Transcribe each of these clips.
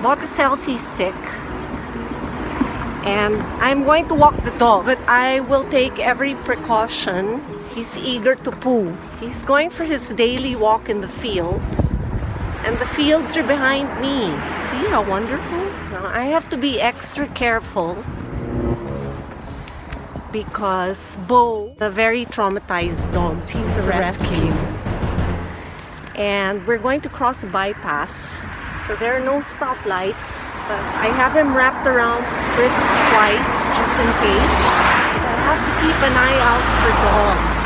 bought a selfie stick. And I'm going to walk the dog, but I will take every precaution. He's eager to poo. He's going for his daily walk in the fields. And the fields are behind me. See how wonderful? So I have to be extra careful because Bo, a very traumatized dog, he's a rescue. And we're going to cross a bypass. So there are no stoplights, but I have him wrapped around wrists twice, just in case. But I have to keep an eye out for dogs.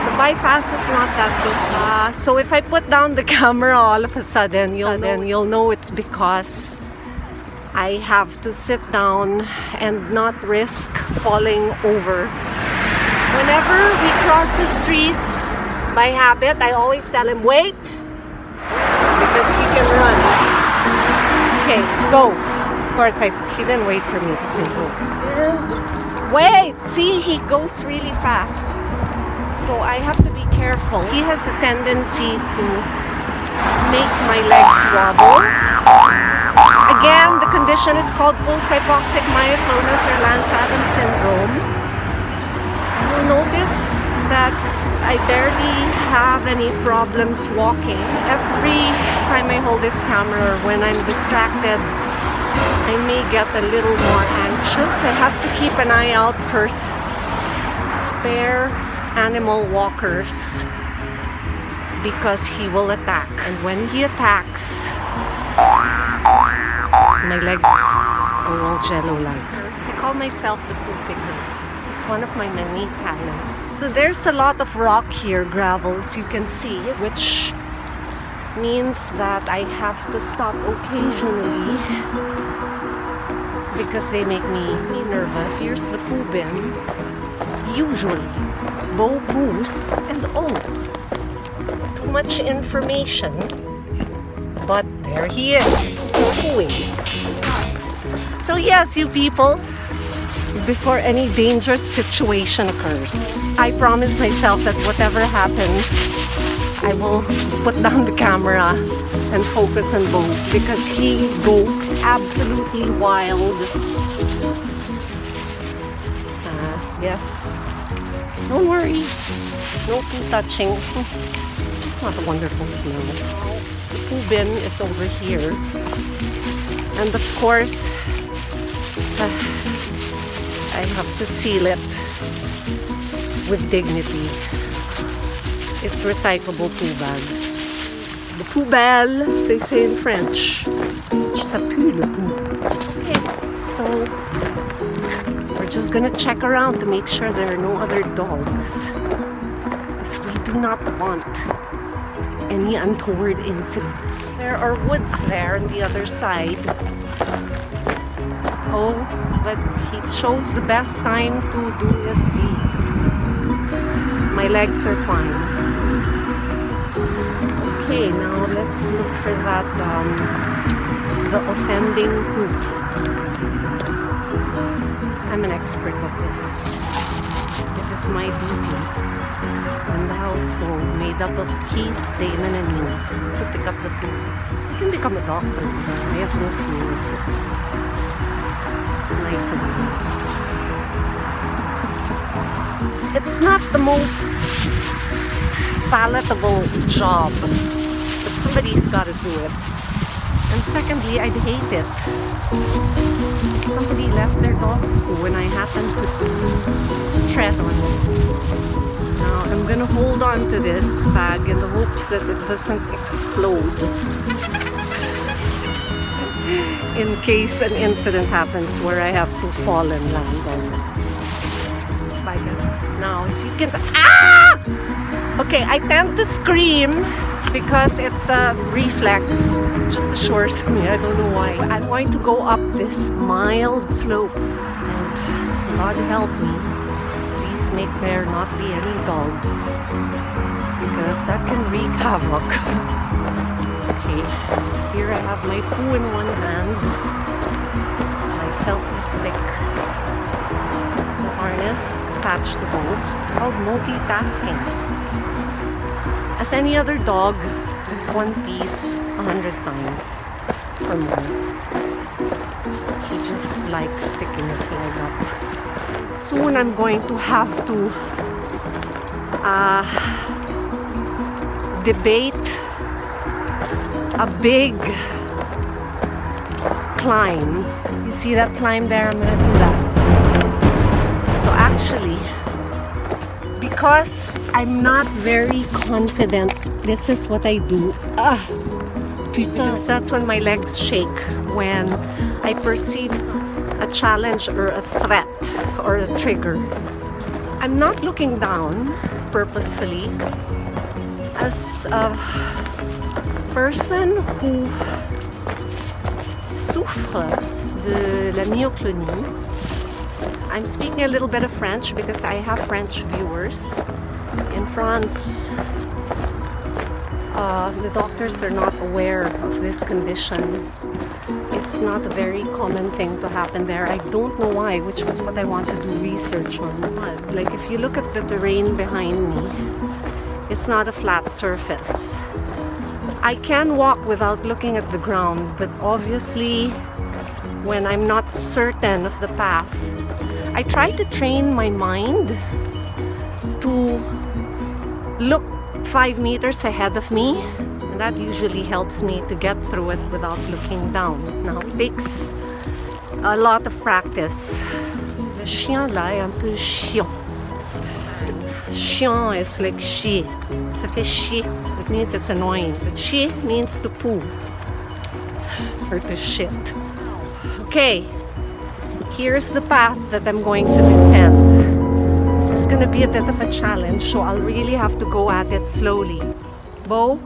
The bypass is not that busy. So if I put down the camera all of a sudden, you'll know it's because I have to sit down and not risk falling over. Whenever we cross the street, by habit, I always tell him, wait! Because he can run. Okay, go. Of course, he didn't wait for me to say go. Wait! See, he goes really fast. So I have to be careful. He has a tendency to make my legs wobble. Again, the condition is called Post-Hypozix Myoxlonua or Lance-Adams syndrome. You'll notice that I barely have any problems walking. Every time I hold this camera or when I'm distracted, I may get a little more anxious. I have to keep an eye out for spare animal walkers because he will attack. And when he attacks, my legs are all jello-like. I call myself the poo picker. It's one of my many talents. So there's a lot of rock here, gravel, as you can see, which means that I have to stop occasionally because they make me nervous. Here's the poo bin. Usually, Bo poos, and too much information. But there he is, pooing. So yes, you people, before any dangerous situation occurs, I promise myself that whatever happens, I will put down the camera and focus on Bo because he goes absolutely wild. Yes, don't worry, no poo touching, just not a wonderful smell. The poo bin is over here, and of course, I have to seal it with dignity. It's recyclable poo bags. The poubelle, as they say in French. Ça pue le poo. Okay, so we're just gonna check around to make sure there are no other dogs. Because we do not want any untoward incidents. There are woods there on the other side. Oh, but he chose the best time to do his deed. My legs are fine. Okay, now let's look for that, the offending poop. I'm an expert at this. It is my duty in the household made up of Keith, Damon, and me to pick up the poop. I can become a doctor. I have no clue. Nice of me. It's not the most palatable job, but somebody's got to do it. And secondly, I'd hate it if somebody left their dog's poo and I happened to tread on it. Now I'm gonna hold on to this bag in the hopes that it doesn't explode in case an incident happens where I have to fall and land on it. Now, as you can... Ah! Okay, I tend to scream because it's a reflex. It's just the shores of me. I don't know why. I'm going to go up this mild slope. And God help me. Please make there not be any dogs. Because that can wreak havoc. Okay, here I have my poo in one hand. My selfie stick. Harness attached to both. It's called multitasking. As any other dog, as legs one piece 100 times or more. He just likes sticking his leg up. Soon I'm going to have to debate a big climb. You see that climb there? I'm gonna do that. So actually, because I'm not very confident, this is what I do. Because that's when my legs shake, when I perceive a challenge or a threat or a trigger. I'm not looking down purposefully. As a person who souffre de la myoclonie, I'm speaking a little bit of French because I have French viewers. In France, the doctors are not aware of these conditions. It's not a very common thing to happen there. I don't know why, which was what I want to do research on. Like if you look at the terrain behind me, it's not a flat surface. I can walk without looking at the ground, but obviously when I'm not certain of the path, I try to train my mind to look 5 meters ahead of me, and that usually helps me to get through it without looking down. Now, it takes a lot of practice. Le chien là est un peu chiant. Chien is like chier. Ça fait chier. It means it's annoying. But chier means to poo or to shit. Okay, here's the path that I'm going to descend. This is going to be a bit of a challenge, so I'll really have to go at it slowly. Bo,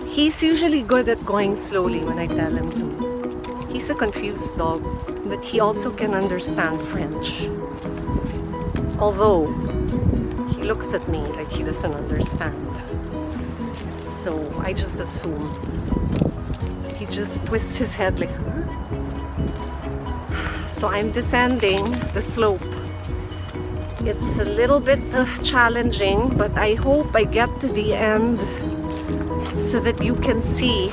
he's usually good at going slowly when I tell him to. He's a confused dog, but he also can understand French. Although, he looks at me like he doesn't understand. So I just assume. He just twists his head like, huh? So I'm descending the slope. It's a little bit challenging, but I hope I get to the end so that you can see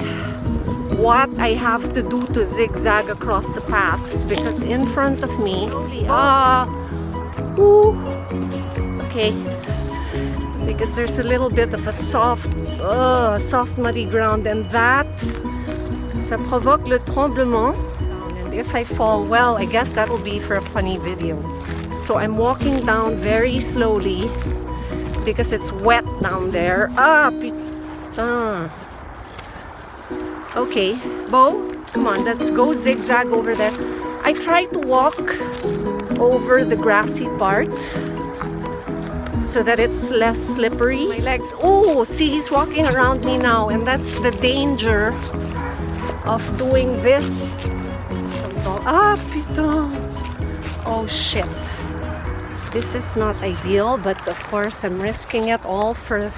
what I have to do to zigzag across the paths, because in front of me, okay, because there's a little bit of a soft muddy ground, and that ça provoque le tremblement. And if I fall, well, I guess that'll be for a funny video. So I'm walking down very slowly because it's wet down there. Putain. Okay, Bo, come on, let's go zigzag over there. I try to walk over the grassy part so that it's less slippery. My legs, oh, see, he's walking around me now, and that's the danger of doing this. Putain. Oh shit. This is not ideal, but of course I'm risking it all for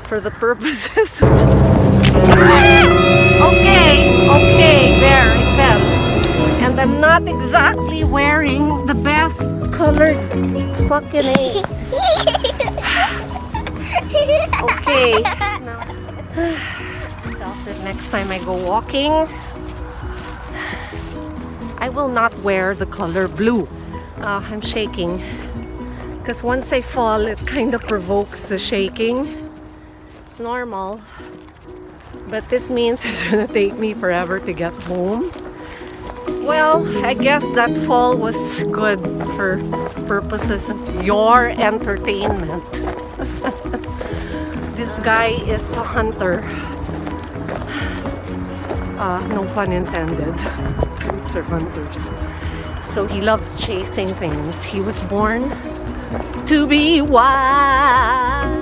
the purposes. Okay, there, I fell. And I'm not exactly wearing the best colored fucking A. Okay. Now, next time I go walking, I will not wear the color blue. I'm shaking because once I fall, it kind of provokes the shaking. It's normal, but this means it's gonna take me forever to get home. Well, I guess that fall was good for purposes of your entertainment. This guy is a hunter. No pun intended. Roots are hunters. So he loves chasing things. He was born to be wild.